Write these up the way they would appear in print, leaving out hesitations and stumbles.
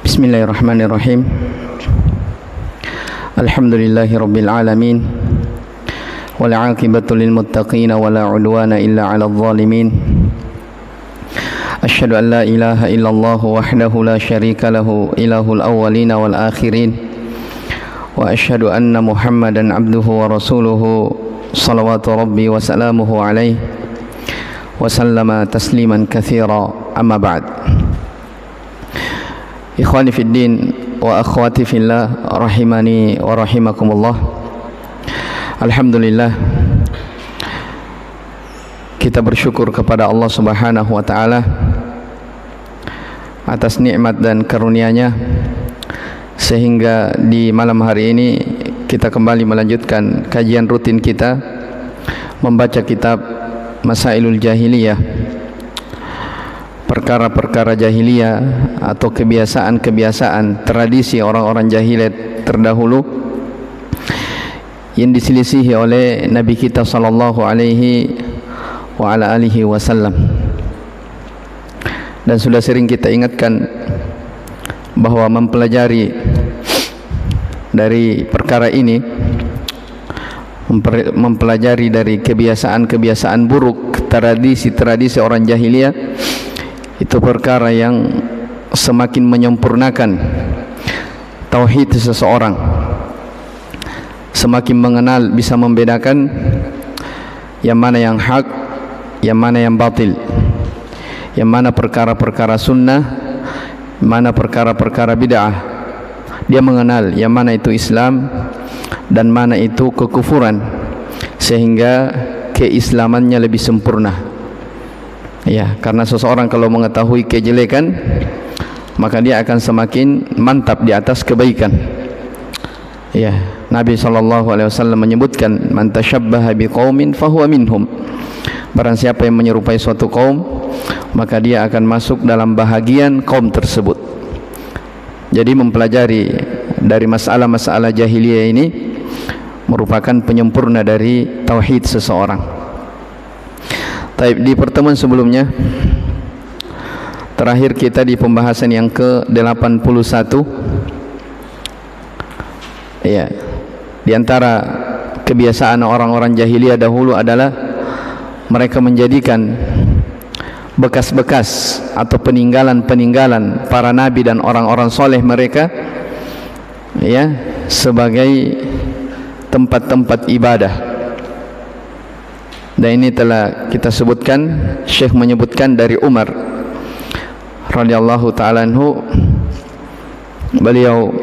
Bismillahirrahmanirrahim. Alhamdulillahi rabbil alamin. Wal 'aqibatu lil muttaqin wa la 'udwana illa 'alal zalimin. Asyhadu an la ilaha illallah wahdahu la syarika lahu ilahul awwalin wal akhirin. Wa asyhadu anna Muhammadan 'abduhu wa rasuluhu salawatu rabbi wa salamuhu alaihi wa sallama tasliman katsira. Amma ba'd. Ikhwani fid din wa akhwati fillah rahimani wa rahimakumullah. Alhamdulillah, kita bersyukur kepada Allah Subhanahu wa taala atas nikmat dan karunia-Nya sehingga di malam hari ini kita kembali melanjutkan kajian rutin kita membaca kitab Masailul Jahiliyah, perkara-perkara jahiliyah atau kebiasaan-kebiasaan tradisi orang-orang jahiliyah terdahulu yang diselisihi oleh Nabi kita sallallahu alaihi wa ala alihi wasallam. Dan sudah sering kita ingatkan bahwa mempelajari dari perkara ini, mempelajari dari kebiasaan-kebiasaan buruk, tradisi-tradisi orang jahiliyah, itu perkara yang semakin menyempurnakan tauhid seseorang, semakin mengenal, bisa membedakan yang mana yang hak, yang mana yang batil, yang mana perkara-perkara sunnah, mana perkara-perkara bid'ah. Dia mengenal yang mana itu Islam dan mana itu kekufuran, sehingga keislamannya lebih sempurna. Ya, karena seseorang kalau mengetahui kejelekan, maka dia akan semakin mantap di atas kebaikan. Ya, Nabi SAW menyebutkan, man tashabbaha biqaumin fahuwa minhum. Barang siapa yang menyerupai suatu kaum, maka dia akan masuk dalam bahagian kaum tersebut. Jadi mempelajari dari masalah-masalah jahiliyah ini merupakan penyempurna dari tauhid seseorang. Di pertemuan sebelumnya, terakhir kita di pembahasan yang ke-81, ya, di antara kebiasaan orang-orang jahiliyah dahulu adalah mereka menjadikan bekas-bekas atau peninggalan-peninggalan para nabi dan orang-orang soleh mereka, ya, sebagai tempat-tempat ibadah. Dan ini telah kita sebutkan, Syekh menyebutkan dari Umar radhiyallahu ta'ala anhu, beliau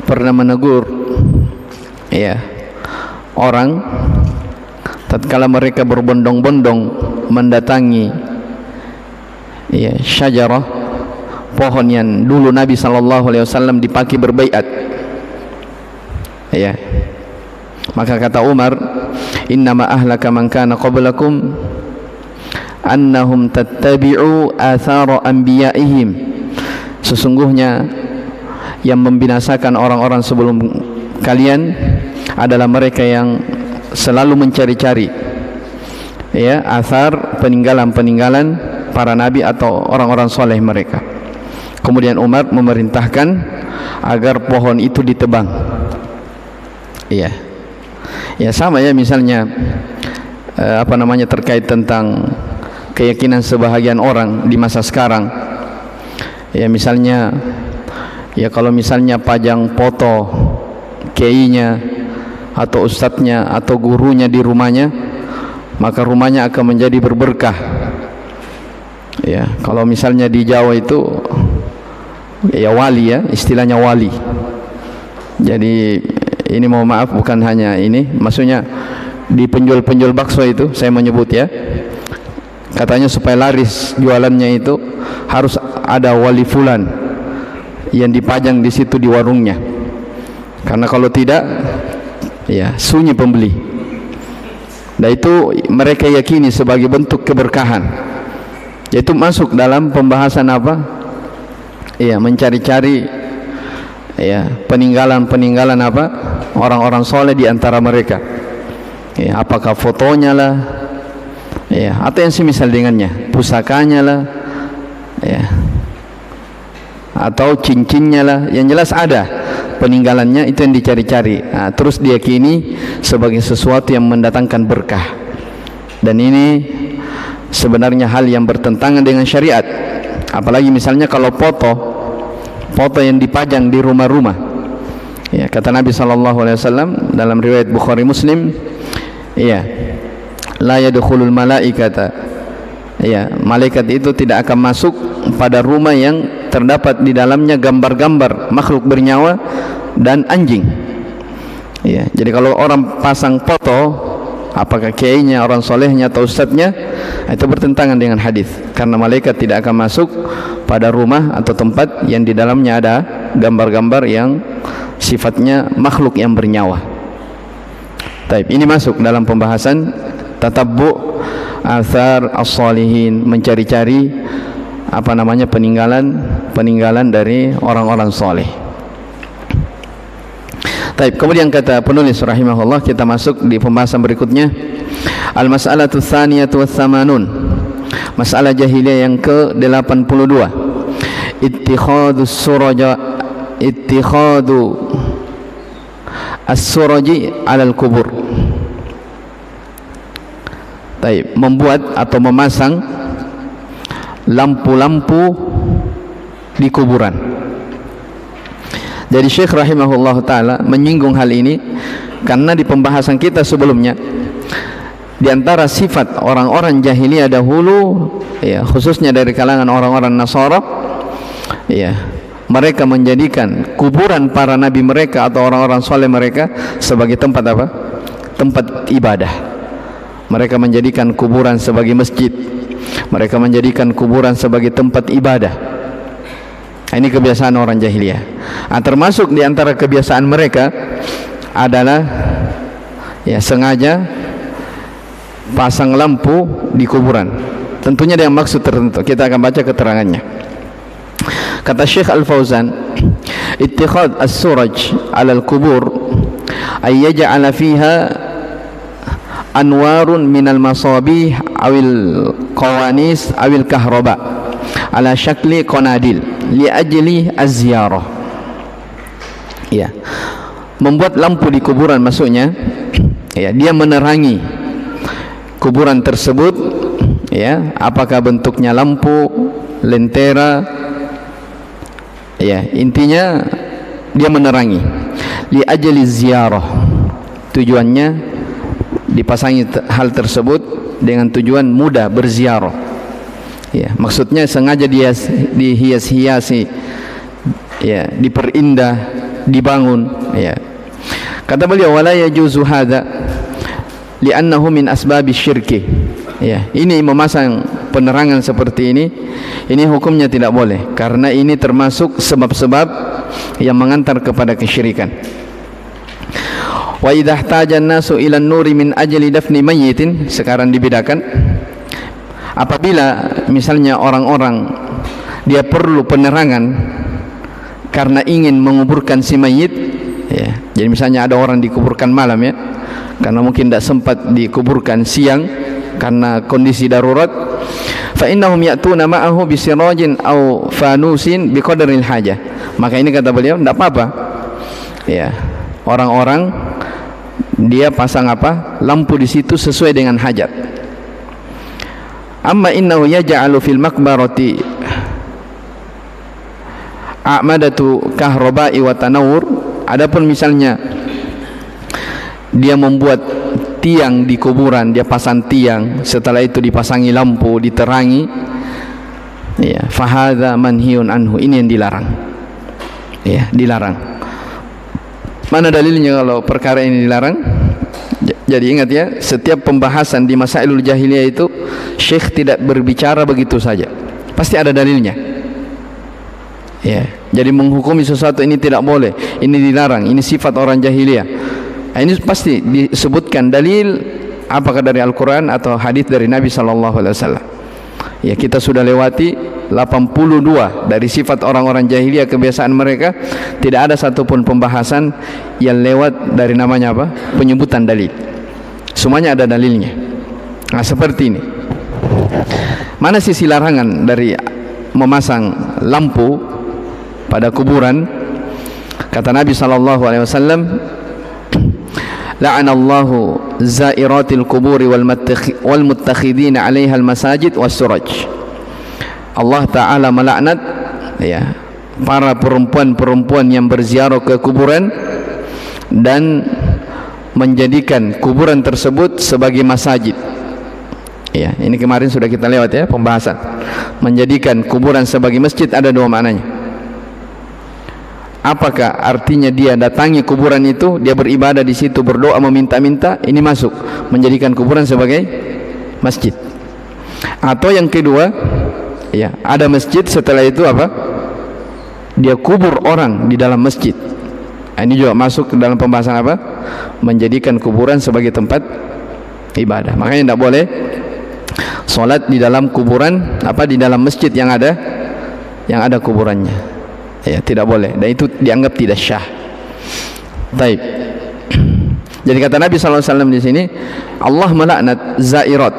pernah menegur, ya, orang tatkala mereka berbondong-bondong mendatangi, ya, syajarah, pohon yang dulu Nabi SAW dipakai berbaiat, ya. Maka kata Umar, innama ahlaka man kana qablakum annahum tattabi'u athara anbiya'ihim. Sesungguhnya yang membinasakan orang-orang sebelum kalian adalah mereka yang selalu mencari-cari, ya, athar, peninggalan-peninggalan para nabi atau orang-orang soleh mereka. Kemudian Umar memerintahkan agar pohon itu ditebang. Iya, ya, sama ya, misalnya terkait tentang keyakinan sebahagian orang di masa sekarang, ya, misalnya, ya, kalau misalnya pajang foto kiainya atau ustadznya atau gurunya di rumahnya, maka rumahnya akan menjadi berberkah. Ya, kalau misalnya di Jawa itu, ya, wali, ya, istilahnya wali. Jadi ini mohon maaf, bukan hanya ini, maksudnya di penjual-penjual bakso itu saya menyebut, ya, katanya supaya laris jualannya itu harus ada wali fulan yang dipajang di situ di warungnya, karena kalau tidak, ya, sunyi pembeli. Nah, itu mereka yakini sebagai bentuk keberkahan. Yaitu masuk dalam pembahasan apa? Ya, mencari-cari, ya, peninggalan-peninggalan apa? Orang-orang soleh di antara mereka. Ya, apakah fotonya lah, ya, atau yang semisal dengannya, pusakanya lah, ya, atau cincinnya lah, yang jelas ada peninggalannya, itu yang dicari-cari. Nah, terus diyakini sebagai sesuatu yang mendatangkan berkah, dan ini sebenarnya hal yang bertentangan dengan syariat. Apalagi misalnya kalau foto yang dipajang di rumah-rumah, ya, kata Nabi SAW dalam riwayat Bukhari Muslim, ya, la yadkhulul malaikata, ya, malaikat itu tidak akan masuk pada rumah yang terdapat di dalamnya gambar-gambar makhluk bernyawa dan anjing. Ya, jadi kalau orang pasang foto, apakah kiainya, orang solehnya atau ustadznya, itu bertentangan dengan hadis, karena malaikat tidak akan masuk pada rumah atau tempat yang di dalamnya ada gambar-gambar yang sifatnya makhluk yang bernyawa. Taib, ini masuk dalam pembahasan tatabbu athar as-salihin, mencari-cari peninggalan dari orang-orang soleh. Taib, kemudian kata penulis rahimahullah, kita masuk di pembahasan berikutnya, al-mas'alatu tsaniyatu was-samanun, masalah jahiliyah yang ke-82, ittikhadu as-suraji 'alal kubur. Taib, membuat atau memasang lampu-lampu di kuburan. Jadi Syekh rahimahullah ta'ala menyinggung hal ini karena di pembahasan kita sebelumnya, di antara sifat orang-orang jahiliyah dahulu, ya, khususnya dari kalangan orang-orang Nasara, ya, mereka menjadikan kuburan para nabi mereka atau orang-orang soleh mereka sebagai tempat apa? Tempat ibadah. Mereka menjadikan kuburan sebagai masjid. Mereka menjadikan kuburan sebagai tempat ibadah. Ini kebiasaan orang jahiliyah. Termasuk di antara kebiasaan mereka adalah, ya, sengaja pasang lampu di kuburan. Tentunya dengan maksud tertentu. Kita akan baca keterangannya. Kata Syekh Al-Fauzan, ittikhad as-suraj 'ala al-qubur ay yaj'ala fiha anwarun minal masabih awil qawanis awil kahraba ala syakli qanadil li ajli az-ziyarah. Ya, membuat lampu di kuburan, maksudnya, ya, dia menerangi kuburan tersebut, ya, apakah bentuknya lampu, lentera, ya, intinya dia menerangi li ajli ziyarah, tujuannya dipasangi hal tersebut dengan tujuan mudah berziarah, ya, maksudnya sengaja dia dihias-hiasi, ya, diperindah, dibangun, ya. Kata beliau, wala yajuzu hadza li'annahu min asbabi syirki, ya, ini memasang penerangan seperti ini hukumnya tidak boleh karena ini termasuk sebab-sebab yang mengantar kepada kesyirikan. Wa idza ihtaja an-nasu ila an-nuri min ajli dafni mayyitin, sekarang dibedakan, apabila misalnya orang-orang dia perlu penerangan karena ingin menguburkan si mayit, ya, jadi misalnya ada orang dikuburkan malam, ya, karena mungkin tidak sempat dikuburkan siang karena kondisi darurat, fa innahum ya'tuna ma'ahu bisirajin aw fanusin biqadaril hajah, maka ini kata beliau tidak apa-apa, ya, orang-orang dia pasang lampu di situ sesuai dengan hajat. Amma innahu yaj'alu fil maqbarati a'madatu kahraba'i wa tanawur, adapun misalnya dia membuat tiang di kuburan, dia pasang tiang, setelah itu dipasangi lampu, diterangi, ya, fahadza manhiyun anhu, ini yang dilarang, ya, dilarang. Mana dalilnya kalau perkara ini dilarang? Jadi ingat, ya, setiap pembahasan di masailul jahiliyah itu Syekh tidak berbicara begitu saja, pasti ada dalilnya, ya. Jadi menghukumi sesuatu ini tidak boleh, ini dilarang, ini sifat orang jahiliyah, ini pasti disebutkan dalil, apakah dari Al-Quran atau hadis dari Nabi SAW. Ya, kita sudah lewati 82 dari sifat orang-orang jahiliyah, kebiasaan mereka, tidak ada satupun pembahasan yang lewat dari namanya penyebutan dalil, semuanya ada dalilnya. Nah, seperti ini. Mana sisi larangan dari memasang lampu pada kuburan? Kata Nabi sallallahu alaihi wasallam, la'anallahu zairatil kuburi wal muttakhidina 'alaiha al masajid was suraj. Allah taala melaknat ya para perempuan-perempuan yang berziarah ke kuburan dan menjadikan kuburan tersebut sebagai masjid. Ya, ini kemarin sudah kita lewat ya pembahasan. Menjadikan kuburan sebagai masjid ada dua maknanya. Apakah artinya dia datangi kuburan itu, dia beribadah di situ, berdoa meminta-minta, ini masuk menjadikan kuburan sebagai masjid. Atau yang kedua, ya, ada masjid setelah itu apa? Dia kubur orang di dalam masjid. Ini juga masuk ke dalam pembahasan apa? Menjadikan kuburan sebagai tempat ibadah. Makanya tidak boleh solat di dalam kuburan, apa, di dalam masjid yang ada kuburannya. Ya, tidak boleh. Dan itu dianggap tidak syah. Taib. Jadi kata Nabi SAW di sini, Allah melaknat zairat,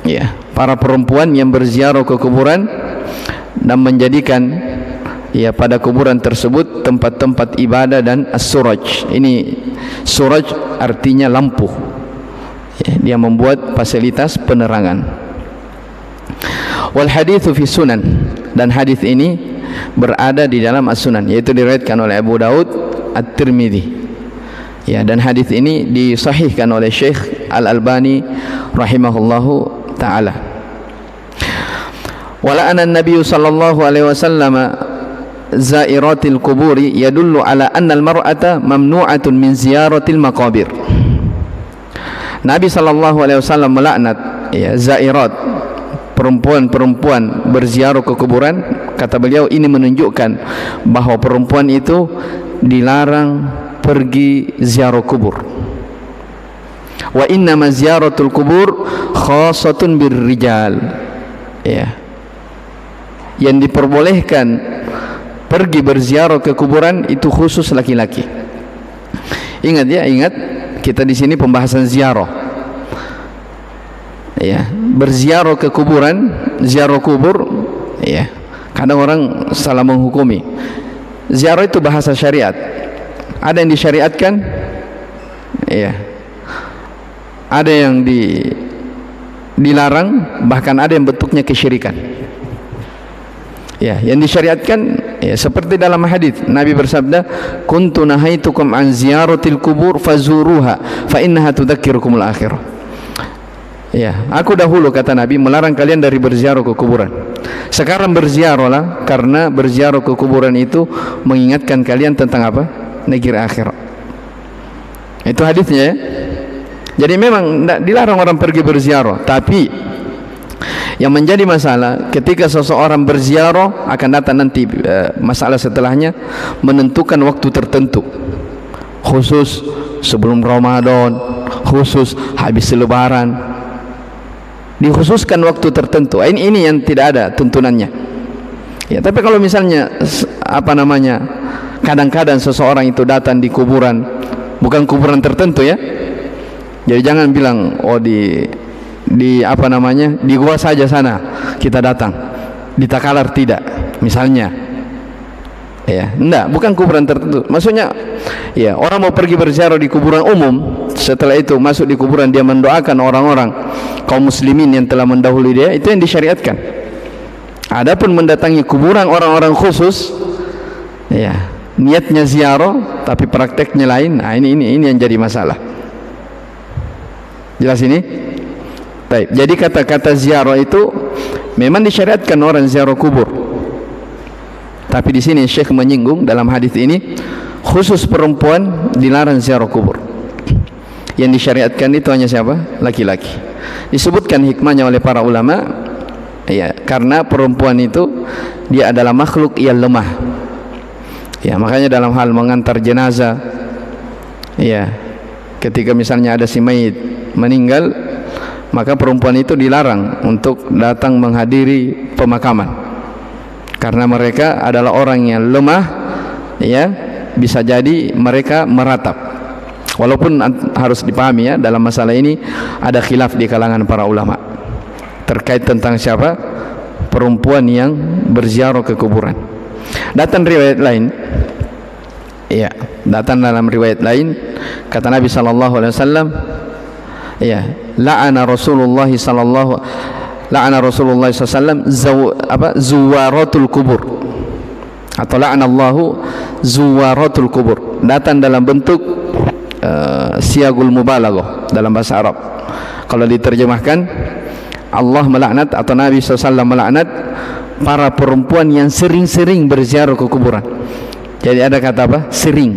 ya, para perempuan yang berziarah ke kuburan dan menjadikan ya pada kuburan tersebut tempat-tempat ibadah dan as-suraj. Ini suraj artinya lampu. Ya, dia membuat fasilitas penerangan. Wal haditsu fi sunan, dan hadis ini berada di dalam as-sunan, yaitu diriwayatkan oleh Abu Daud, At-Tirmidzi. Ya, dan hadis ini disahihkan oleh Syekh Al-Albani rahimahullahu taala. Wala anna an-nabiy sallallahu alaihi wasallam zairatil kuburi yadullu ala anna al-mar'ata mamnu'atun min ziyaratil maqabir. Nabi sallallahu alaihi wasallam melaknat ya zairat, perempuan-perempuan berziarah ke kuburan. Kata beliau, ini menunjukkan bahwa perempuan itu dilarang pergi ziarah kubur. Wa inna ma ziyaratul kubur khassatun birrijal. Ya. Yang diperbolehkan pergi berziarah ke kuburan itu khusus laki-laki. Ingat ya, ingat kita di sini pembahasan ziarah. Ya, berziarah ke kuburan, ziarah kubur, ya. Kadang orang salah menghukumi. Ziarah itu bahasa syariat. Ada yang disyariatkan, ya. Ada yang dilarang, bahkan ada yang bentuknya kesyirikan. Ya, yang disyariatkan ya seperti dalam hadis Nabi bersabda, "Kuntu nahaitukum an ziyaratil kubur fazuruha fa innaha tudzakirukumul akhirah." Ya, aku dahulu kata Nabi melarang kalian dari berziarah ke kuburan. Sekarang berziarahlah, karena berziarah ke kuburan itu mengingatkan kalian tentang apa? Negeri akhirat. Itu hadisnya ya. Jadi memang tidak dilarang orang pergi berziarah, tapi yang menjadi masalah ketika seseorang berziarah akan datang nanti masalah setelahnya, menentukan waktu tertentu, khusus sebelum Ramadan, khusus habis Lebaran, dikhususkan waktu tertentu. Ini yang tidak ada tuntunannya. Ya, tapi kalau misalnya apa namanya, kadang-kadang seseorang itu datang di kuburan, bukan kuburan tertentu ya. Jadi jangan bilang oh di apa namanya, di gua saja sana kita datang, di Takalar tidak misalnya, ya enggak, bukan kuburan tertentu. Maksudnya ya orang mau pergi berziarah di kuburan umum, setelah itu masuk di kuburan dia mendoakan orang-orang kaum muslimin yang telah mendahului dia, itu yang disyariatkan. Adapun mendatangi kuburan orang-orang khusus, ya niatnya ziarah tapi prakteknya lain, nah ini yang jadi masalah. Jelas ini? Baik, jadi kata-kata ziarah itu memang disyariatkan orang ziarah kubur. Tapi di sini Syekh menyinggung dalam hadis ini khusus perempuan dilarang ziarah kubur. Yang disyariatkan itu hanya siapa? Laki-laki. Disebutkan hikmahnya oleh para ulama, ya, karena perempuan itu dia adalah makhluk yang lemah. Ya, makanya dalam hal mengantar jenazah, ya, ketika misalnya ada si mayit meninggal, maka perempuan itu dilarang untuk datang menghadiri pemakaman, karena mereka adalah orang yang lemah, ya, bisa jadi mereka meratap. Walaupun harus dipahami ya, dalam masalah ini ada khilaf di kalangan para ulama. terkait tentang siapa? Perempuan yang berziarah ke kuburan. Datang riwayat lain, ya, datang dalam riwayat lain kata Nabi sallallahu alaihi wasallam, ya, la'ana Rasulullah sallallahu alaihi wasallam zuwaratul kubur, atau la'anallahu zuwaratul kubur. Datang dalam bentuk siagul mubalaghah dalam bahasa Arab. Kalau diterjemahkan, Allah melaknat atau Nabi SAW melaknat para perempuan yang sering-sering berziarah ke kuburan. Jadi ada kata apa? Sering.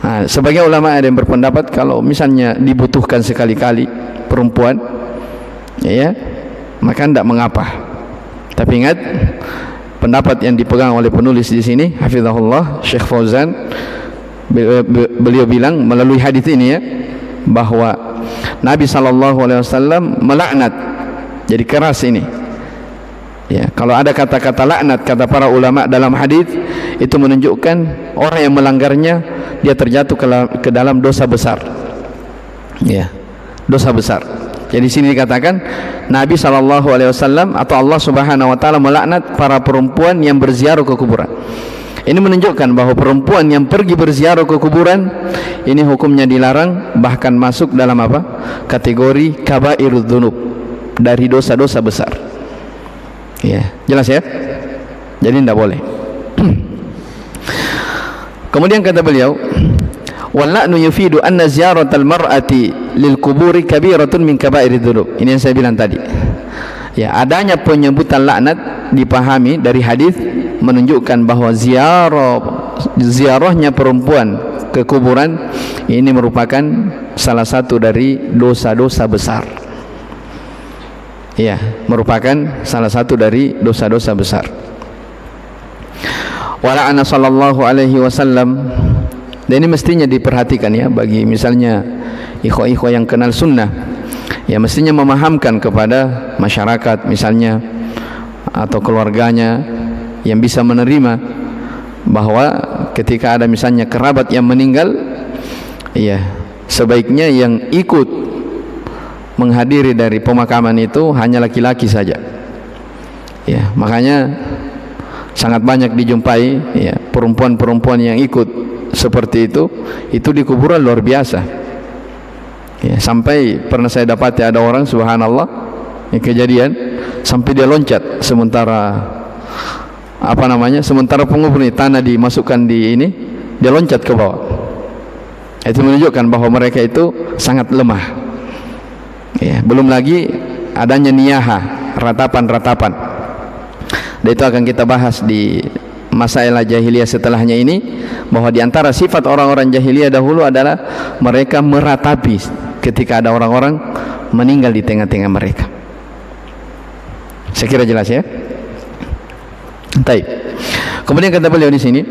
Nah, sebagai ulama ada yang berpendapat kalau misalnya dibutuhkan sekali-kali perempuan, ya, maka tidak mengapa. Tapi ingat, pendapat yang dipegang oleh penulis di sini, hafizahullah, Syekh Fauzan, beliau bilang melalui hadis ini, ya, bahwa Nabi SAW melaknat. Jadi keras ini. Ya, kalau ada kata-kata laknat kata para ulama dalam hadis, itu menunjukkan orang yang melanggarnya dia terjatuh ke dalam dosa besar. Ya, dosa besar. Jadi sini dikatakan Nabi SAW atau Allah Subhanahu Wa Taala melaknat para perempuan yang berziarah ke kuburan. Ini menunjukkan bahwa perempuan yang pergi berziarah ke kuburan ini hukumnya dilarang, bahkan masuk dalam apa? Kategori kabairudz dzunub, dari dosa-dosa besar. Ya, jelas ya? Jadi tidak boleh. Kemudian kata beliau, wal-la'nu yufidu anna ziyaratal mar'ati lil kuburi kabiratun min kabairidz dzunub. Ini yang saya bilang tadi. Ya, adanya penyebutan laknat dipahami dari hadis menunjukkan bahwa ziarahnya perempuan ke kuburan ini merupakan salah satu dari dosa-dosa besar. Ya, merupakan salah satu dari dosa-dosa besar. Wala'ana sallallahu alaihi wasallam. Dan ini mestinya diperhatikan, ya, bagi misalnya ikhwah-ikhwah yang kenal sunnah, ya, mestinya memahamkan kepada masyarakat misalnya atau keluarganya yang bisa menerima bahwa ketika ada misalnya kerabat yang meninggal, ya, sebaiknya yang ikut menghadiri dari pemakaman itu hanya laki-laki saja. Ya, makanya sangat banyak dijumpai, ya, perempuan-perempuan yang ikut seperti itu di kuburan luar biasa. Ya, sampai pernah saya dapati ada orang, subhanallah, ini kejadian sampai dia loncat sementara sementara pengubur ini tanah dimasukkan di ini, dia loncat ke bawah. Itu menunjukkan bahwa mereka itu sangat lemah. Ya, belum lagi adanya niyaha, ratapan-ratapan. Dan itu akan kita bahas di masalah jahiliyah setelahnya ini, bahwa di antara sifat orang-orang jahiliyah dahulu adalah mereka meratapi ketika ada orang-orang meninggal di tengah-tengah mereka. Saya kira jelas, ya. Baik. Kemudian kata beliau di sini,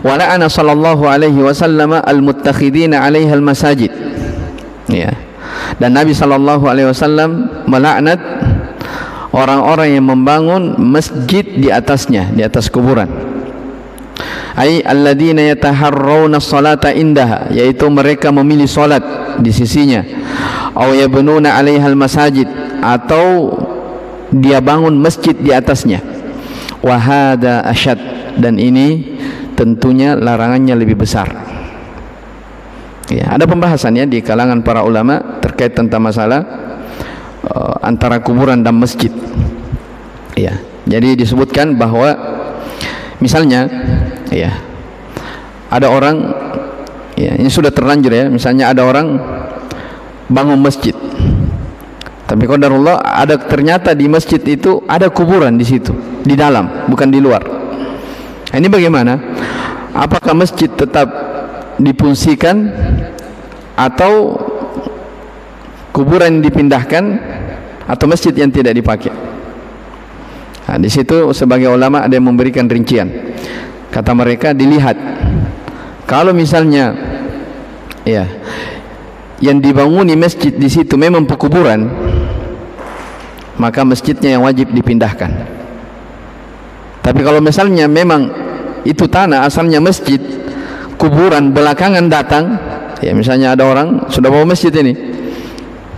wala'ana sallallahu alaihi wasallam al-muttakhidina 'alaiha al-masajid. Ya. Dan Nabi sallallahu alaihi wasallam melaknat orang-orang yang membangun masjid di atasnya, di atas kuburan. Ai alladzina yataharrawna sholata indaha, yaitu mereka memilih salat di sisinya. Aw yabnuna 'alaiha al-masajid, atau dia bangun masjid di atasnya. Wa hada asyad, dan ini tentunya larangannya lebih besar. Ya, ada pembahasannya di kalangan para ulama terkait tentang masalah antara kuburan dan masjid. Ya, jadi disebutkan bahwa misalnya, ya, ada orang, ya, ini sudah terlanjur, ya, misalnya ada orang bangun masjid, tapi qadarullah ada ternyata di masjid itu ada kuburan di situ, di dalam, bukan di luar. Nah, ini bagaimana? Apakah masjid tetap difungsikan atau kuburan dipindahkan, atau masjid yang tidak dipakai? Nah, di situ sebagai ulama ada yang memberikan rincian. Kata mereka, dilihat kalau misalnya, ya, yang dibangun masjid di situ memang pekuburan, maka masjidnya yang wajib dipindahkan. Tapi kalau misalnya memang itu tanah asalnya masjid, kuburan belakangan datang, ya, misalnya ada orang sudah bawa masjid ini,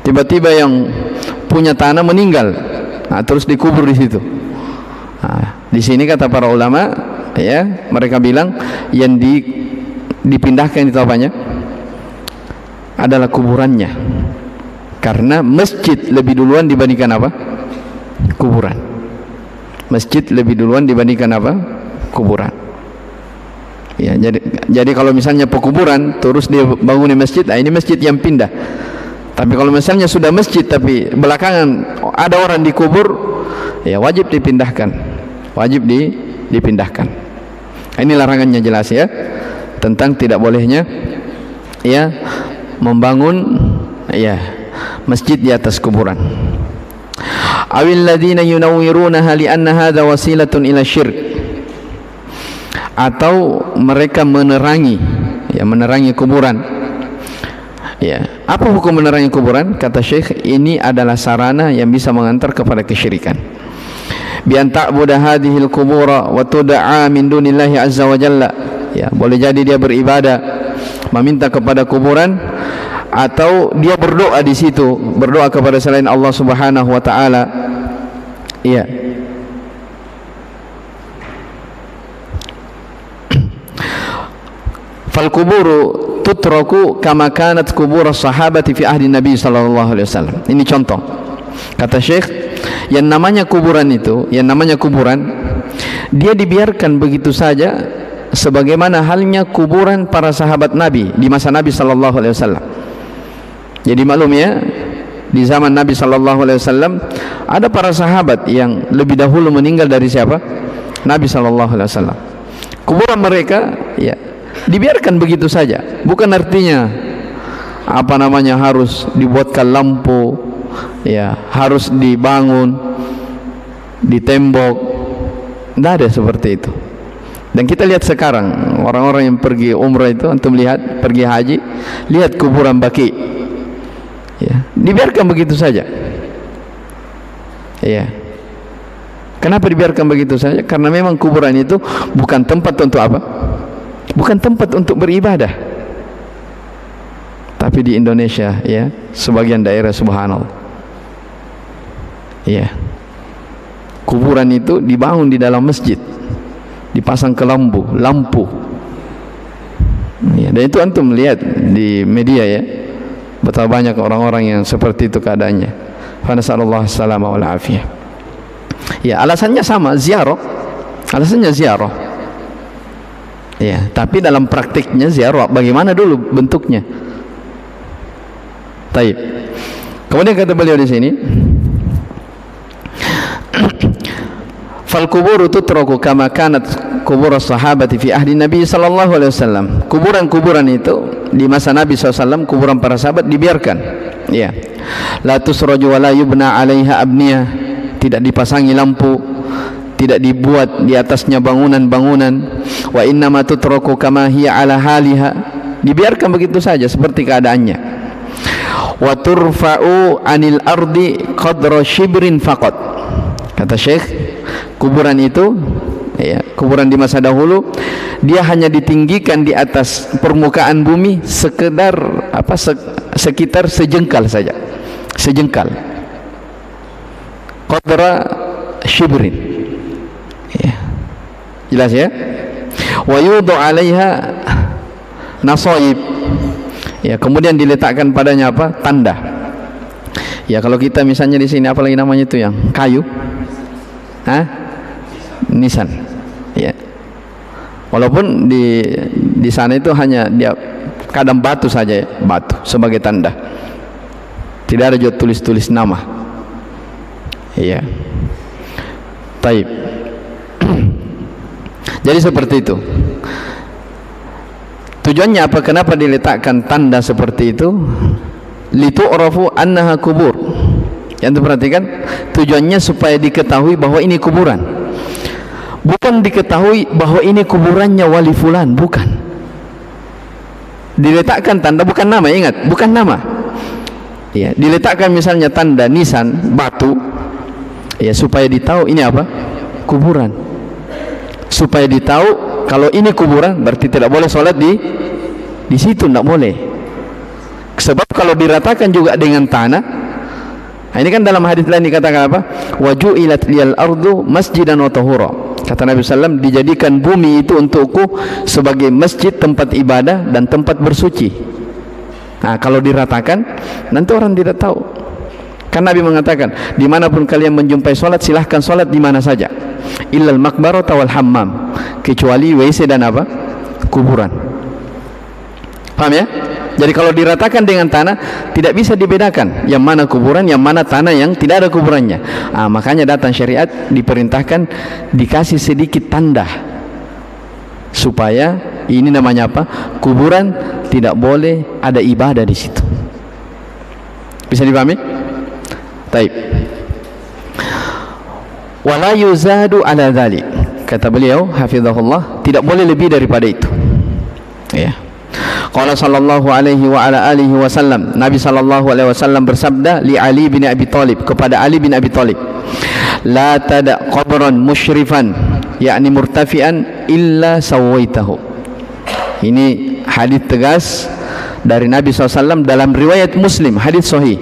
tiba-tiba yang punya tanah meninggal, Nah, terus dikubur di situ. Nah, di sini kata para ulama, ya, mereka bilang yang dipindahkan itu apanya? Adalah kuburannya. Karena masjid lebih duluan dibandingkan apa? Kuburan. Masjid lebih duluan dibandingkan apa? Kuburan. Ya, jadi kalau misalnya pekuburan terus dia bangunin masjid, nah ini masjid yang pindah. Tapi kalau misalnya sudah masjid tapi belakangan ada orang dikubur, ya wajib dipindahkan. Wajib dipindahkan. Ini larangannya jelas ya, tentang tidak bolehnya ya membangun ya masjid di atas kuburan. Awil ladzina yunawwirunaha li'anna hadza wasilatun ila syirk. Atau mereka menerangi kuburan. Ya, apa hukum menerangi kuburan? Kata Syekh, ini adalah sarana yang bisa mengantar kepada kesyirikan. Bi an ta'budu hadhil qubura wa tud'a min dunillahi azza wa jalla. Ya, boleh jadi dia beribadah meminta kepada kuburan, atau dia berdoa di situ, berdoa kepada selain Allah Subhanahu wa taala. Iya. Fal kuburu tutraku kama kanat kubur sahabati fi ahdi Nabi sallallahu alaihi wasallam. Ini contoh. Kata Syekh, yang namanya kuburan itu, dia dibiarkan begitu saja sebagaimana halnya kuburan para sahabat Nabi di masa Nabi sallallahu alaihi wasallam. Jadi maklum ya, di zaman Nabi sallallahu alaihi wasallam ada para sahabat yang lebih dahulu meninggal dari siapa? Nabi sallallahu alaihi wasallam. Kuburan mereka ya dibiarkan begitu saja. Bukan artinya harus dibuatkan lampu, ya, harus dibangun, ditembok. Tidak ada seperti itu. Dan kita lihat sekarang orang-orang yang pergi umrah itu, antum lihat, pergi haji, lihat kuburan Baqi, ya, dibiarkan begitu saja. Ya. Kenapa dibiarkan begitu saja? Karena memang kuburan itu bukan tempat untuk apa? Bukan tempat untuk beribadah. Tapi di Indonesia ya, sebagian daerah subhanallah, ya, kuburan itu dibangun di dalam masjid, dipasang ke lampu. Ya, dan itu antum lihat di media ya, betapa banyak orang-orang yang seperti itu keadaannya. Fa nasallallahu salama wal afiyah. Ya, alasannya sama, ziarah. Alasannya ziarah. Ya, tapi dalam praktiknya ziarah bagaimana dulu bentuknya? Taib. Kemudian kata beliau di sini, fal kuburu tutraku kama kanat kubur sahabati fi ahdi Nabi sallallahu alaihi wasallam. Kuburan-kuburan itu di masa Nabi SAW, kuburan para sahabat dibiarkan. Ya. La tusraju wa la yubna 'alaiha abniyah. Tidak dipasangi lampu, tidak dibuat di atasnya bangunan-bangunan. Wa innama tutraku kama hiya ala haliha. Dibiarkan begitu saja seperti keadaannya. Wa turfa'u 'anil ardi qadra shibrin faqat. Kata Syekh, kuburan itu ya, kuburan di masa dahulu dia hanya ditinggikan di atas permukaan bumi sekedar sekitar sejengkal saja. Sejengkal. Qadra shibrin. Ya. Jelas ya? Wa yudhu 'alaiha nasayib. Ya, kemudian diletakkan padanya apa? Tanda. Ya, kalau kita misalnya di sini apalagi namanya itu yang kayu? Nisan. Ya. Walaupun di sana itu hanya dia kadang batu saja ya, batu sebagai tanda. Tidak ada juga tulis-tulis nama. Iya. Taib. Jadi seperti itu. Tujuannya apa? Kenapa diletakkan tanda seperti itu? Litu'rafu annaha kubur. Yang diperhatikan, tujuannya supaya diketahui bahwa ini kuburan. Bukan diketahui bahwa ini kuburannya wali fulan, bukan. Diletakkan tanda, bukan nama, ingat, bukan nama. Ya, diletakkan misalnya tanda nisan batu, ya, supaya ditahu ini apa? Kuburan. Supaya ditahu kalau ini kuburan berarti tidak boleh sholat di situ, tidak boleh. Sebab kalau diratakan juga dengan tanah, Nah, ini kan dalam hadis lain dikatakan apa? Wa ju'ilat liyal ardu masjidan wa tahura. Kata Nabi SAW, dijadikan bumi itu untukku sebagai masjid, tempat ibadah dan tempat bersuci. Nah, kalau diratakan nanti orang tidak tahu. Kan Nabi mengatakan, dimanapun kalian menjumpai solat, silahkan solat di mana saja, illal maqbarata wal hammam, kecuali WC dan apa? Kuburan. Paham ya? Jadi kalau diratakan dengan tanah, tidak bisa dibedakan yang mana kuburan, yang mana tanah yang tidak ada kuburannya. Makanya datang syariat diperintahkan dikasih sedikit tanda supaya ini namanya apa? Kuburan, tidak boleh ada ibadah di situ. Bisa dipahami? Taib. Wala yuzadu ala dzalik. Kata beliau hafizahullah, tidak boleh lebih daripada itu. Ya. Qala sallallahu alaihi wa ala alihi wasallam, Nabi sallallahu alaihi wasallam bersabda li Ali bin Abi Thalib, kepada Ali bin Abi Thalib, la tada qabran musyrifan, yakni murtafian, illa sawaitahu. Ini hadis tegas dari Nabi SAW dalam riwayat Muslim, hadis sahih.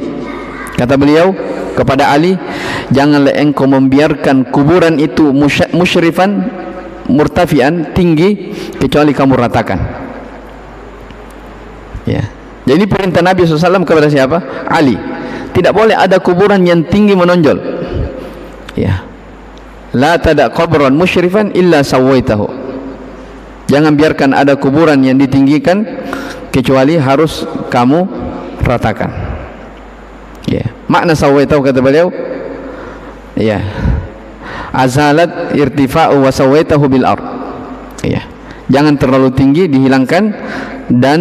Kata beliau kepada Ali, janganlah engkau membiarkan kuburan itu musyrifan, murtafian, tinggi, kecuali kamu ratakan. Ya. Jadi perintah Nabi SAW kepada siapa? Ali. Tidak boleh ada kuburan yang tinggi menonjol. Ya. La tada qabran musyrifan illa sawaitahu. Jangan biarkan ada kuburan yang ditinggikan kecuali harus kamu ratakan. Ya. Makna sawaitahu kata beliau, ya, azalat irtifa'u wa sawaitahu bil ard. Ya. Jangan terlalu tinggi, dihilangkan dan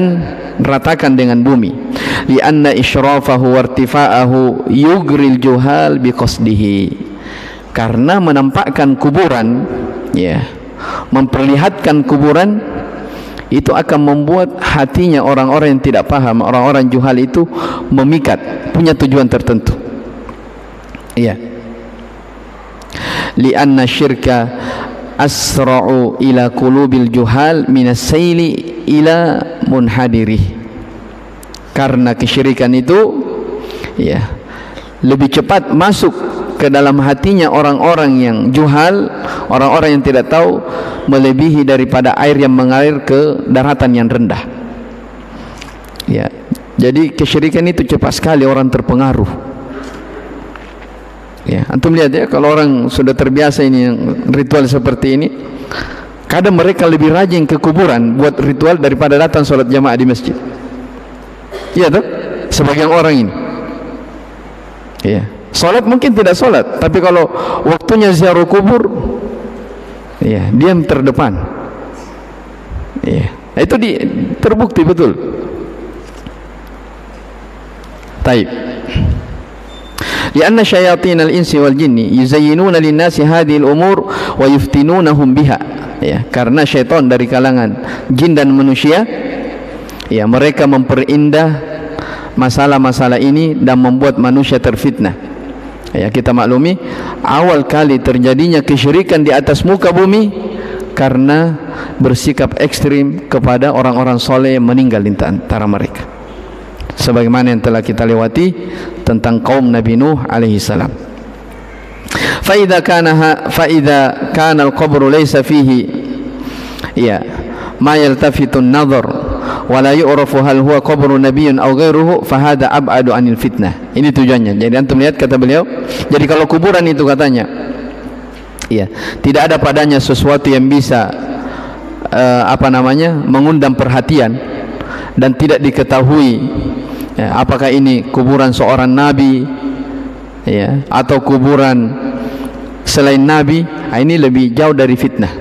ratakan dengan bumi. Lianna isyrafahu wa irtifa'ahu yugril juhal biqasdihi. Karena menampakkan kuburan, ya, memperlihatkan kuburan itu akan membuat hatinya orang-orang yang tidak paham, orang-orang juhal itu memikat, punya tujuan tertentu. Iya. Lianna syirka asra'u ila qulubil juhal minas saili ila munhadirih. Karena kesyirikan itu, ya, lebih cepat masuk ke dalam hatinya orang-orang yang juhal, orang-orang yang tidak tahu, melebihi daripada air yang mengalir ke daratan yang rendah. Ya, jadi kesyirikan itu cepat sekali orang terpengaruh. Ya, antum lihat ya, kalau orang sudah terbiasa ini ritual seperti ini, kadang mereka lebih rajin ke kuburan buat ritual daripada datang sholat jamaah di masjid. Iya tuh, sebagian orang ini. Ya, sholat mungkin tidak sholat, tapi kalau waktunya ziarah kubur, ya, dia terdepan. Ya, itu terbukti betul. Taib. Lianna syayatin al-insi wal jinni yuzayyinuna lin-nasi hadhihi al-umur wa yuftinunahum biha. Ya, karena syaitan dari kalangan jin dan manusia, ya, mereka memperindah masalah-masalah ini dan membuat manusia terfitnah. Ya, kita maklumi awal kali terjadinya kesyirikan di atas muka bumi karena bersikap ekstrim kepada orang-orang soleh yang meninggal di antara mereka, sebagaimana yang telah kita lewati tentang kaum Nabi Nuh alaihi salam. Fa idza kana al-qabru laysa fihi, ya, ma yaltafitu an-nadhar wa la yu'rafu hal huwa qabru nabiyyun aw ghairuhu fa hadha ab'adu 'anil fitnah. Ini tujuannya. Jadi antum lihat kata beliau, jadi kalau kuburan itu katanya, ya, tidak ada padanya sesuatu yang bisa mengundang perhatian dan tidak diketahui, ya, apakah ini kuburan seorang nabi, ya, atau kuburan selain nabi. Ini lebih jauh dari fitnah.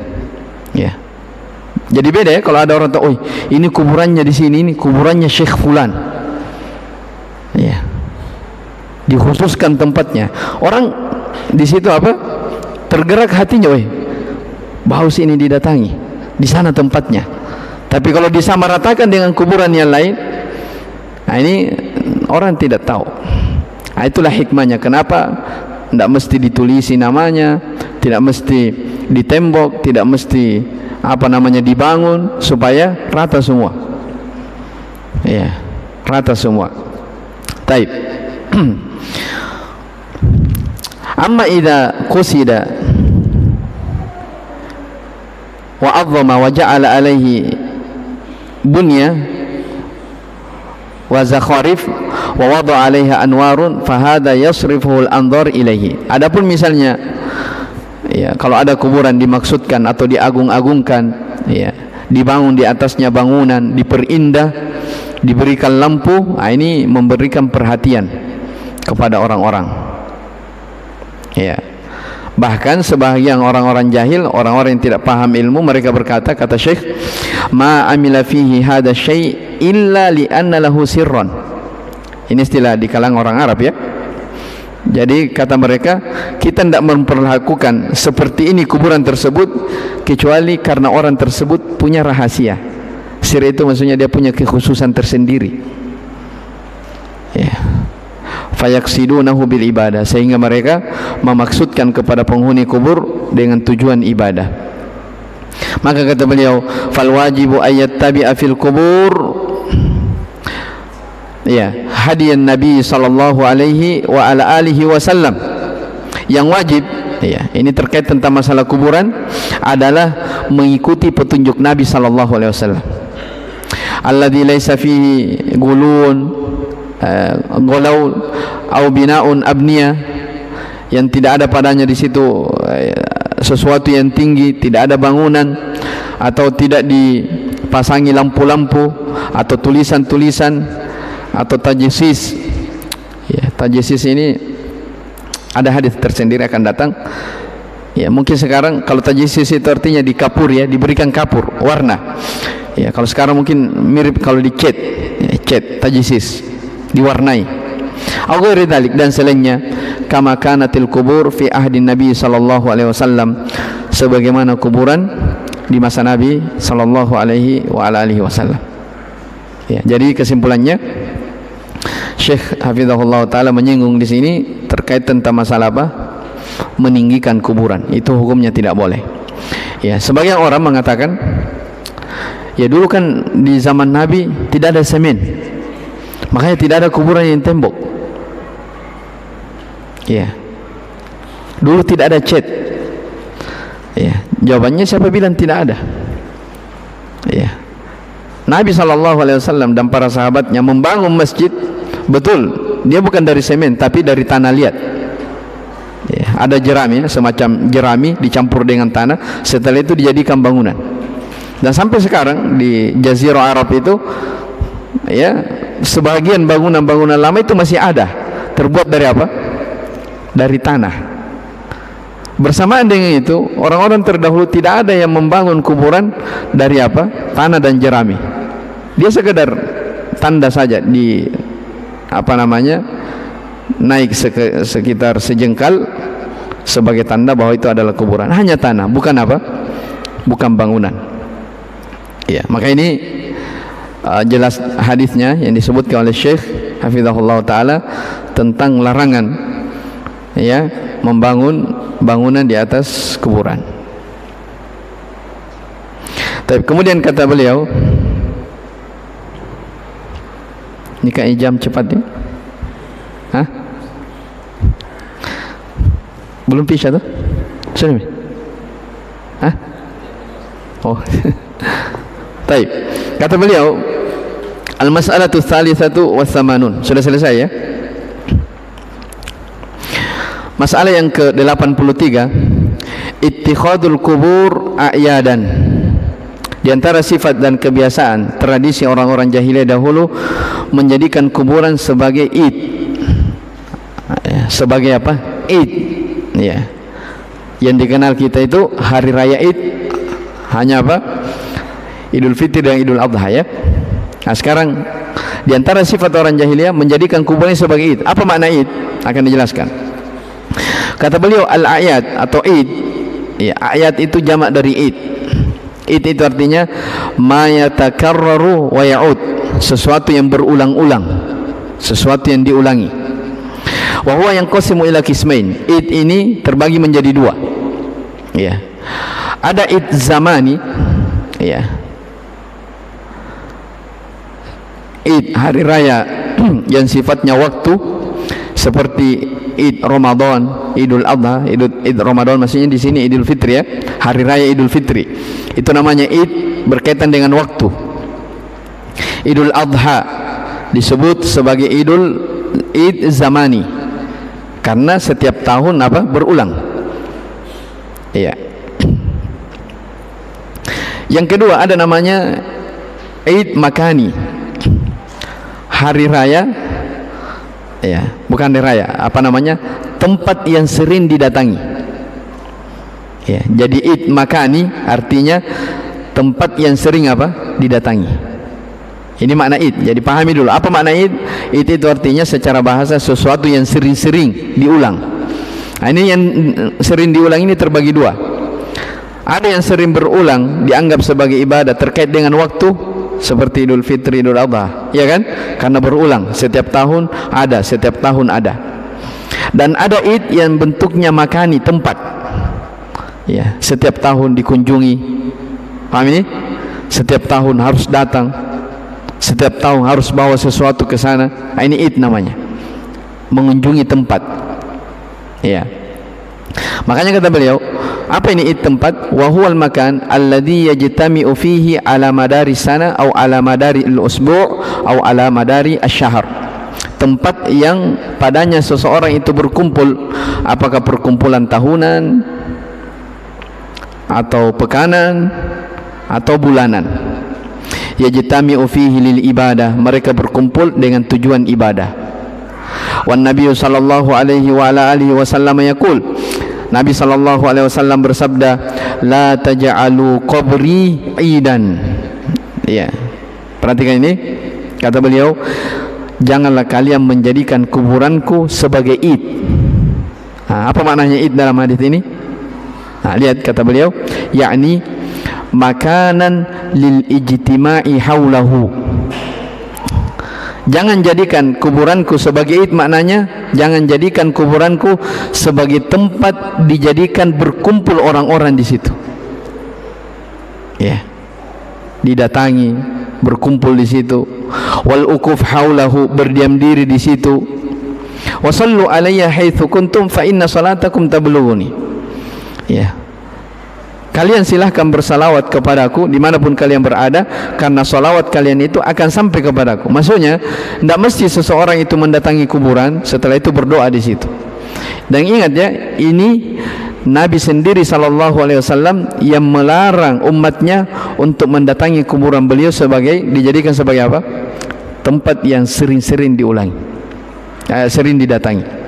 Ya. Jadi beda ya kalau ada orang tahu, oh, ini kuburannya di sini, ini kuburannya Syekh Fulan. Ya. Dikhususkan tempatnya. Orang di situ apa? Tergerak hatinya, weh, bahaus ini didatangi. Di sana tempatnya. Tapi kalau disamaratakan dengan kuburan yang lain, nah ini orang tidak tahu. Nah, itulah hikmahnya kenapa tidak mesti ditulisi namanya, tidak mesti ditembok, tidak mesti dibangun, supaya rata semua. Ya, rata semua. Taib. Amma idza qusida wa 'azzama wa ja'ala alaihi bunya wa zakharif wa wada'a 'alaiha anwarun fahada yasrifuhu al-anzar ilaihi. Adapun misalnya ya, kalau ada kuburan dimaksudkan atau diagung-agungkan, ya, dibangun di atasnya bangunan, diperindah, diberikan lampu, nah ini memberikan perhatian kepada orang-orang. Ya. Bahkan sebahagian orang-orang jahil, orang-orang yang tidak paham ilmu, mereka berkata, kata Syekh, ma amila fihi hadha syai' illa li'anna lahu sirran. Ini istilah di kalangan orang Arab, ya. Jadi kata mereka, kita tidak memperlakukan seperti ini kuburan tersebut kecuali karena orang tersebut punya rahasia. Sir itu maksudnya dia punya kekhususan tersendiri, ya. Fayaqsidunahu bil ibadah, sehingga mereka memaksudkan kepada penghuni kubur dengan tujuan ibadah. Maka kata beliau, fal wajibu ayyattabi'a fil kubur, ya, hadiyan Nabi sallallahu alaihi wa ala alihi wasallam. Yang wajib, ya, ini terkait tentang masalah kuburan, adalah mengikuti petunjuk Nabi sallallahu alaihi wasallam. Alladzi laisa fihi gulun golaul au binaun abniyah, yang tidak ada padanya di situ sesuatu yang tinggi, tidak ada bangunan, atau tidak dipasangi lampu-lampu atau tulisan-tulisan atau tajesis. Ya, tajesis ini ada hadis tersendiri akan datang. Ya, mungkin sekarang kalau tajesis itu artinya di kapur, ya, diberikan kapur warna. Ya, kalau sekarang mungkin mirip kalau di cat, ya, cat tajesis diwarnai. Aghairi dzalik, dan selainnya, kama kanatil kubur fi ahdi Nabi sallallahu alaihi wasallam, sebagaimana kuburan di masa Nabi sallallahu alaihi wa ala alihi wasallam. Ya, jadi kesimpulannya Syekh hafizahullah taala menyinggung di sini terkait tentang masalah apa? Meninggikan kuburan. Itu hukumnya tidak boleh. Ya, sebagian orang mengatakan, ya dulu kan di zaman Nabi tidak ada semen, makanya tidak ada kuburan yang tembok. Ya, dulu tidak ada cat. Ya, jawabannya siapa bilang tidak ada? Ya, Nabi SAW dan para sahabatnya membangun masjid, betul, dia bukan dari semen tapi dari tanah liat. Ya, ada jerami, semacam jerami dicampur dengan tanah, setelah itu dijadikan bangunan. Dan sampai sekarang di Jazirah Arab itu, ya, sebagian bangunan-bangunan lama itu masih ada, terbuat dari apa? Dari tanah. Bersamaan dengan itu, orang-orang terdahulu tidak ada yang membangun kuburan dari apa? Tanah dan jerami. Dia sekedar tanda saja di apa namanya? Naik sekitar sejengkal sebagai tanda bahwa itu adalah kuburan. Hanya tanah, bukan apa? Bukan bangunan. Ya, maka ini jelas hadisnya yang disebutkan oleh Syekh hafizahullah taala tentang larangan, ya, membangun bangunan di atas kuburan. Tapi kemudian kata beliau, ini kayak jam cepat ya? Hah? Belum pisah tuh? Sudah? Hah? Oh. Baik. Kata beliau, al-mas'alatu tsalitsatu was-samanun. Sudah selesai ya? Masalah yang ke-83, ittikhadul kubur a'yadan. Di antara sifat dan kebiasaan tradisi orang-orang jahiliyah dahulu menjadikan kuburan sebagai id. Sebagai apa? Id. Ya. Yang dikenal kita itu hari raya Id hanya apa? Idul Fitri dan Idul Adha, ya. Nah, sekarang di antara sifat orang jahiliyah menjadikan kuburan sebagai id. Apa makna id? Akan dijelaskan. Kata beliau, al-ayat atau id, ya, ayat itu jamak dari id. Id itu artinya ma yatakarraru wa ya'ud, sesuatu yang berulang-ulang, sesuatu yang diulangi. Wa huwa yanqasimu ila qismain. Id ini terbagi menjadi dua. Ya. Ada id zamani, ya. Id hari raya yang sifatnya waktu, seperti Id Ramadan, Idul Adha, Id Ramadan maksudnya di sini Idul Fitri ya, hari raya Idul Fitri. Itu namanya Id berkaitan dengan waktu. Idul Adha disebut sebagai Id zamani karena setiap tahun berulang. Iya. Yang kedua ada namanya Id makani, hari raya ya, bukan hari raya, tempat yang sering didatangi ya. Jadi Id makani artinya tempat yang sering didatangi. Ini makna Id. Jadi pahami dulu apa makna Id. Id itu artinya secara bahasa sesuatu yang sering-sering diulang. Nah, ini yang sering diulang ini terbagi dua. Ada yang sering berulang dianggap sebagai ibadah terkait dengan waktu, seperti Idul Fitri, Idul Adha, ya kan? Karena berulang, setiap tahun ada. Dan ada Id yang bentuknya makani, tempat. Ya, setiap tahun dikunjungi. Paham ini? Setiap tahun harus datang. Setiap tahun harus bawa sesuatu ke sana. Nah, ini Id namanya. Mengunjungi tempat. Ya. Makanya kata beliau, apa ini Id tempat? Wa huwal makan alladhi yajtami'u fihi ala madari sana au ala madari al-usbu' au ala madari asy-syahr. Tempat yang padanya seseorang itu berkumpul, apakah perkumpulan tahunan atau pekanan atau bulanan. Yajtami'u fihi lil ibadah, mereka berkumpul dengan tujuan ibadah. Wan Nabi sallallahu alaihi wa ala alihi wasallam yaqul, Nabi sallallahu alaihi wasallam bersabda, la taj'alu qabri idan. Ya. Perhatikan ini, kata beliau, janganlah kalian menjadikan kuburanku sebagai id. Nah, apa maknanya id dalam hadis ini? Nah, lihat kata beliau, yakni makanan lil ijtima'i haulahu. Jangan jadikan kuburanku sebagai id, maknanya jangan jadikan kuburanku sebagai tempat dijadikan berkumpul orang-orang di situ. Ya. Didatangi, berkumpul di situ. Wal ukuf haulahu, berdiam diri di situ. Wa sallu alayya haitsu kuntum fa inna salatakum tablughuni. Ya. Kalian silahkan bersalawat kepadaku dimanapun kalian berada, karena salawat kalian itu akan sampai kepadaku. Maksudnya, tidak mesti seseorang itu mendatangi kuburan, setelah itu berdoa di situ. Dan ingat ya, ini Nabi sendiri sallallahu alaihi wasallam yang melarang umatnya untuk mendatangi kuburan beliau dijadikan sebagai apa? Tempat yang sering-sering diulangi, sering didatangi.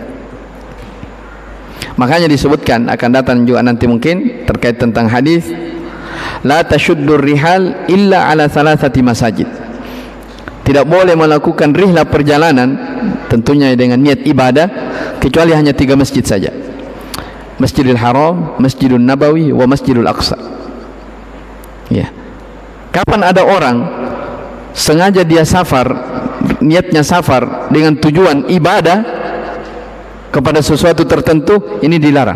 Makanya disebutkan akan datang juga nanti mungkin terkait tentang hadis, la tashuddur rihal illa ala thalathati masajid. Tidak boleh melakukan rihlah perjalanan, tentunya dengan niat ibadah, kecuali hanya 3 masjid saja. Masjidil Haram, Masjidun Nabawi, wa Masjidul Aqsa. Ya. Kapan ada orang sengaja dia safar, niatnya safar dengan tujuan ibadah kepada sesuatu tertentu, ini dilarang.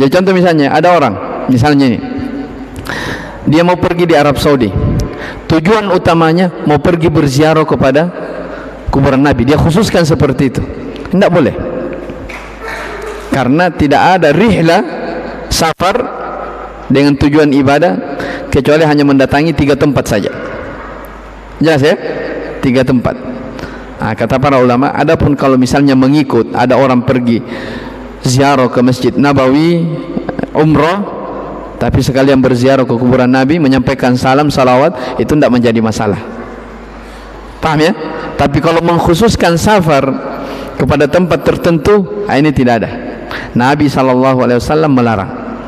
Ya, contoh misalnya ada orang, misalnya ini, dia mau pergi di Arab Saudi, tujuan utamanya mau pergi berziarah kepada kuburan Nabi, dia khususkan seperti itu, tidak boleh, karena tidak ada rihlah safar dengan tujuan ibadah kecuali hanya mendatangi 3 tempat saja. Jelas ya? 3 tempat. Nah, kata para ulama, adapun kalau misalnya mengikut, ada orang pergi ziarah ke Masjid Nabawi, umrah, tapi sekalian berziarah ke kuburan Nabi, menyampaikan salam, salawat, itu tidak menjadi masalah. Paham ya? Tapi kalau mengkhususkan safar kepada tempat tertentu, ini tidak ada. Nabi SAW melarang.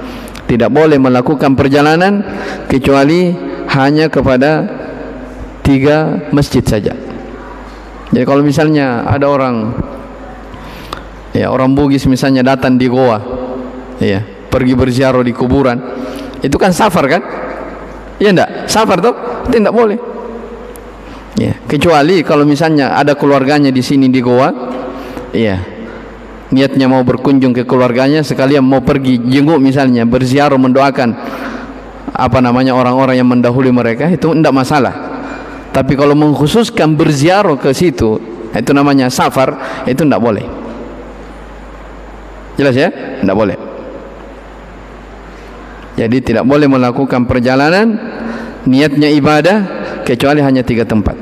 Tidak boleh melakukan perjalanan kecuali hanya kepada 3 masjid saja. Jadi kalau misalnya ada orang, ya orang Bugis misalnya datang di Goa, ya pergi berziarah di kuburan, itu kan safar kan? Iya enggak? Safar tuh, itu enggak boleh. Ya, kecuali kalau misalnya ada keluarganya di sini di Goa, ya niatnya mau berkunjung ke keluarganya, sekalian mau pergi jenguk misalnya, berziarah, mendoakan orang-orang yang mendahului mereka, itu enggak masalah. Tapi kalau mengkhususkan berziarah ke situ, itu namanya safar, itu tidak boleh. Jelas ya? Tidak boleh. Jadi tidak boleh melakukan perjalanan niatnya ibadah kecuali hanya 3 tempat.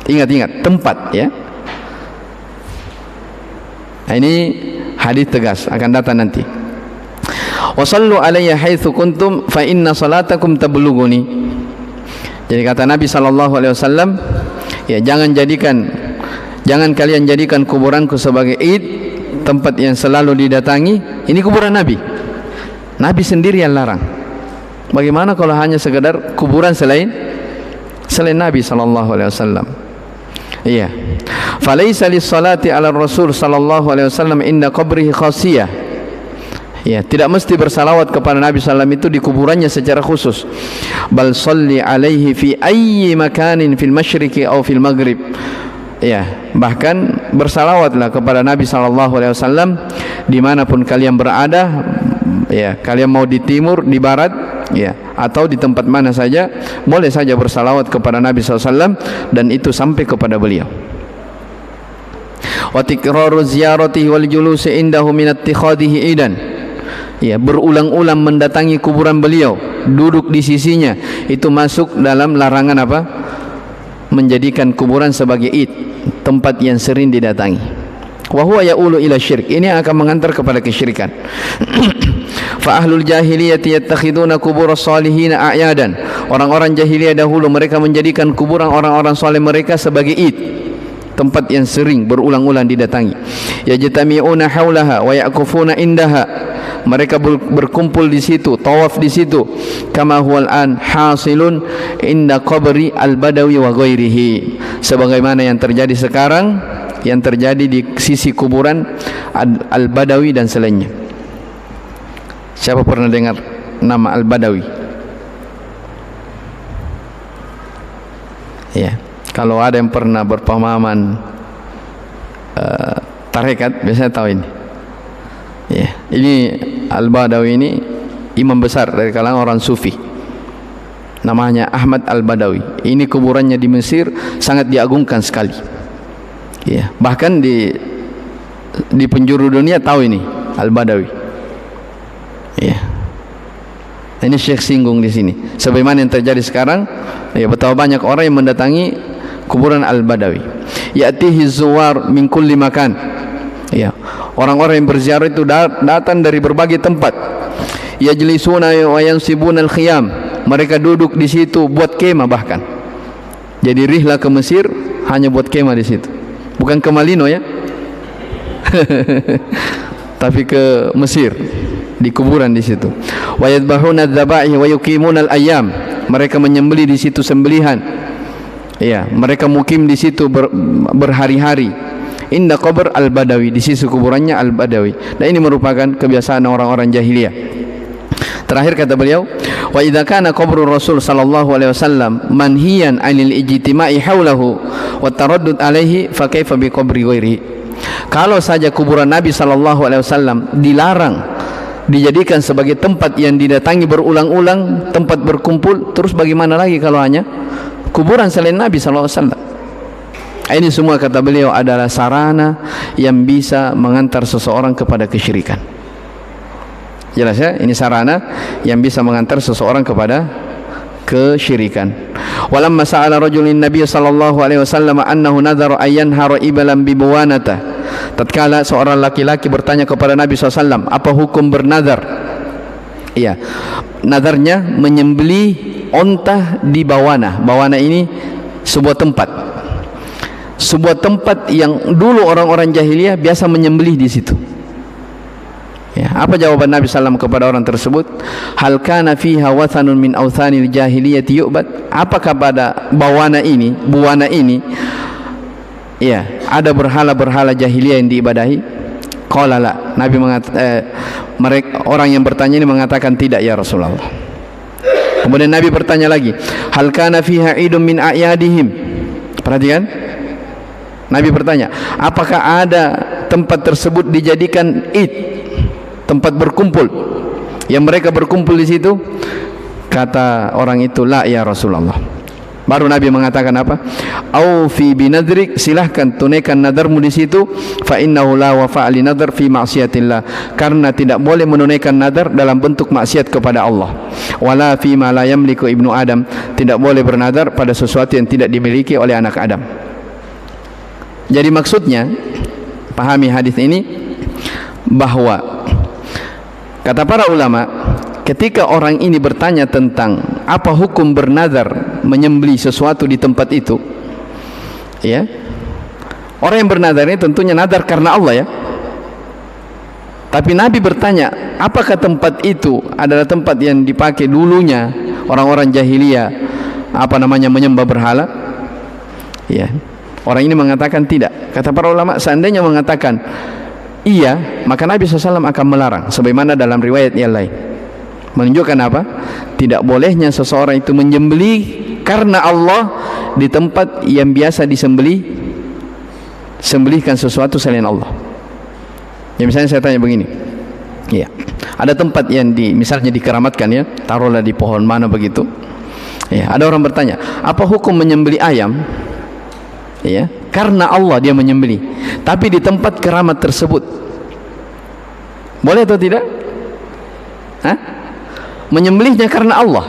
Ingat-ingat tempat ya. Nah, ini hadis tegas akan datang nanti. Wasallu alayya haitsu kuntum fa inna salatakum tablughuni. Jadi kata Nabi SAW, ya jangan kalian jadikan kuburanku sebagai id, tempat yang selalu didatangi. Ini kuburan Nabi. Nabi sendiri yang larang. Bagaimana kalau hanya sekedar kuburan selain Nabi SAW? Iya. Falaisa lis-salati 'ala Rasul sallallahu alaihi wasallam inda qabrihi khasiyah. Ya, tidak mesti bersalawat kepada Nabi SAW itu di kuburannya secara khusus. Bal salli alaihi fi ayyi makanin fil masyriqi aw fil maghrib. Ya, bahkan bersalawatlah kepada Nabi SAW dimanapun kalian berada. Ya, kalian mau di timur, di barat, ya, atau di tempat mana saja, boleh saja bersalawat kepada Nabi SAW dan itu sampai kepada beliau. Wa tikraru ziyaratihi wal julusi indahu min ittikhadihi idan. Ya, berulang-ulang mendatangi kuburan beliau, duduk di sisinya, itu masuk dalam larangan apa? Menjadikan kuburan sebagai id, tempat yang sering didatangi. Wa huwa ya'ulu ila syirk. Ini akan mengantar kepada kesyirikan. Fa ahlul jahiliyati yattakhiduna qubur as-salihin a'yadan. Orang-orang jahiliyah dahulu mereka menjadikan kuburan orang-orang saleh mereka sebagai id, tempat yang sering berulang-ulang didatangi. Yajtami'una haulaha wa yaqufuna indaha. Mereka berkumpul di situ, tawaf di situ. Kama huwal an hasilun inda qabri al-badawi wa ghairihi. Sebagaimana yang terjadi sekarang, yang terjadi di sisi kuburan al-Badawi dan selainnya. Siapa pernah dengar nama al-Badawi? Ya, kalau ada yang pernah berpemahaman tarekat biasanya tahu ini. Ya, ini al-Badawi ini imam besar dari kalangan orang sufi. Namanya Ahmad al-Badawi. Ini kuburannya di Mesir sangat diagungkan sekali. Ya, bahkan di penjuru dunia tahu ini al-Badawi. Ya. Ini Syekh singgung di sini. Sebagaimana yang terjadi sekarang, ya, betapa banyak orang yang mendatangi kuburan al-Badawi. Ya'tihi zuwar min kulli makan. Ya. Orang-orang yang berziarah itu datang dari berbagai tempat. Yajlisuna wa yansibuna al-khiyam. Mereka duduk di situ buat kemah bahkan. Jadi rihlah ke Mesir hanya buat kemah di situ. Bukan ke Malino ya. Tapi ke Mesir, di kuburan di situ. Wa yadbahuna adz-dzabaih wa yuqimuna al-ayyam. Mereka menyembelih di situ sembelihan. Ya, mereka mukim di situ berhari-hari. Inda qabr al-Badawi, di sisi kuburannya al-Badawi. Dan ini merupakan kebiasaan orang-orang jahiliyah. Terakhir kata beliau, wa idza kana qabru Rasul sallallahu alaihi wasallam manhiyan 'anil ijtima'i haulahu wa taraddud alaihi fa kaifa bi qabri ghairihi. Kalau saja kuburan Nabi sallallahu alaihi wasallam dilarang dijadikan sebagai tempat yang didatangi berulang-ulang, tempat berkumpul, terus bagaimana lagi kalau hanya kuburan selain Nabi sallallahu alaihi wasallam? Ini semua kata beliau adalah sarana yang bisa mengantar seseorang kepada kesyirikan. Jelas ya, ini sarana yang bisa mengantar seseorang kepada kesyirikan. Walamma sa'ala rajulun Nabi sallallahu alaihi wasallam annahu nadhara ayyanhara ibalan bi buwanata. Tatkala seorang laki-laki bertanya kepada Nabi SAW, apa hukum bernadar? Iya, nadarnya menyembelih onta di Bawana. Bawana ini sebuah tempat yang dulu orang-orang jahiliyah biasa menyembelih di situ. Ya, apa jawaban Nabi SAW kepada orang tersebut? Hal kana fiha wathanun min awthanil jahiliyati yu'bad? Apakah pada buwana ini ya, ada berhala-berhala jahiliyah yang diibadahi? Qala la. Nabi orang yang bertanya ini mengatakan tidak ya Rasulullah. Kemudian Nabi bertanya lagi, hal kana fiha idum min a'yadihim? Perhatikan. Nabi bertanya, apakah ada tempat tersebut dijadikan id, tempat berkumpul, yang mereka berkumpul di situ? Kata orang itu, la ya Rasulullah. Baru Nabi mengatakan apa? Aufi binadrik, silahkan tunaikan nadarmu di situ. Fa innahu la wafa' li nadar fi ma'siyatillah, karena tidak boleh menunaikan nadar dalam bentuk maksiat kepada Allah. Wala fi ma la yamliku ibnu Adam, tidak boleh bernadar pada sesuatu yang tidak dimiliki oleh anak Adam. Jadi maksudnya, pahami hadis ini, bahwa kata para ulama, ketika orang ini bertanya tentang apa hukum bernadar menyembelih sesuatu di tempat itu, ya, orang yang bernadar ini tentunya nadar karena Allah, ya. Tapi Nabi bertanya, apakah tempat itu adalah tempat yang dipakai dulunya orang-orang jahiliyah, menyembah berhala? Ya, orang ini mengatakan tidak. Kata para ulama, seandainya mengatakan iya, maka Nabi SAW akan melarang, sebagaimana dalam riwayat yang lain. Menunjukkan apa? Tidak bolehnya seseorang itu menyembelih karena Allah di tempat yang biasa sembelihkan sesuatu selain Allah. Ya, misalnya saya tanya begini, ya, ada tempat yang misalnya dikeramatkan, ya, taruhlah di pohon mana begitu, ya, ada orang bertanya, apa hukum menyembelih ayam, ya, karena Allah dia menyembelih, tapi di tempat keramat tersebut boleh atau tidak? Hah? Menyembelihnya karena Allah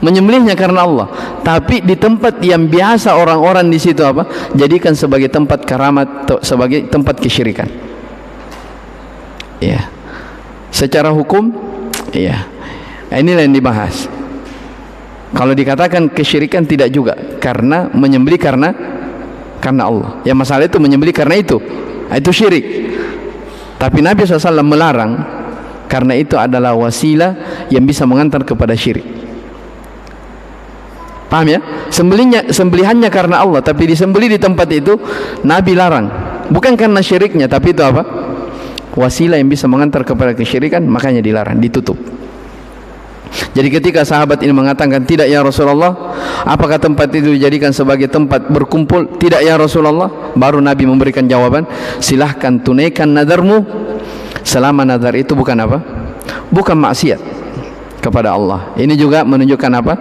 menyembelihnya karena Allah, tapi di tempat yang biasa orang-orang di situ apa? Jadikan sebagai tempat keramat, sebagai tempat kesyirikan. Ya, secara hukum, ya, inilah yang dibahas. Kalau dikatakan kesyirikan tidak juga, karena menyembelih karena Allah. Yang masalah itu menyembelih karena itu syirik. Tapi Nabi SAW melarang, karena itu adalah wasilah yang bisa mengantar kepada syirik. Paham, ya? Sembelihannya karena Allah, tapi disembelih di tempat itu Nabi larang. Bukan karena syiriknya, tapi itu apa? Wasilah yang bisa mengantar kepada kesyirikan, makanya dilarang, ditutup. Jadi ketika sahabat ini mengatakan, tidak ya Rasulullah, apakah tempat itu dijadikan sebagai tempat berkumpul? Tidak ya Rasulullah. Baru Nabi memberikan jawaban, silahkan tunaikan nadarmu, selama nadar itu bukan apa? Bukan maksiat kepada Allah. Ini juga menunjukkan apa?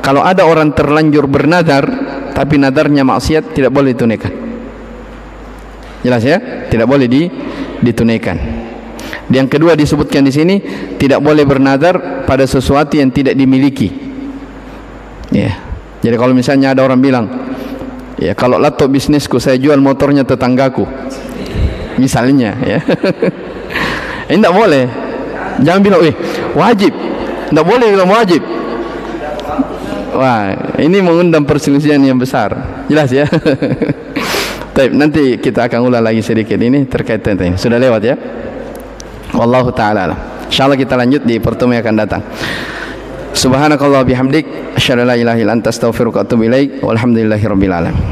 Kalau ada orang terlanjur bernadar tapi nadarnya maksiat, tidak boleh ditunaikan. Jelas, ya? Tidak boleh ditunaikan. Yang kedua disebutkan di sini, tidak boleh bernadar pada sesuatu yang tidak dimiliki. Ya. Jadi kalau misalnya ada orang bilang, ya, kalau laptop bisnisku saya jual motornya tetanggaku, misalnya, ya. Ini tidak boleh. Jangan bilang, wajib. Tidak boleh bilang wajib. Wah, ini mengundang perselisihan yang besar. Jelas, ya? Baik, nanti kita akan ulang lagi sedikit ini terkait dengan ini. Sudah lewat, ya? Wallahu ta'ala alam. Insyaallah kita lanjut di pertemuan yang akan datang. Subhanakallah bihamdik, asyhadu an la ilaha illa anta astaghfiruka wa atubu ilaik. Walhamdulillahirabbil alamin.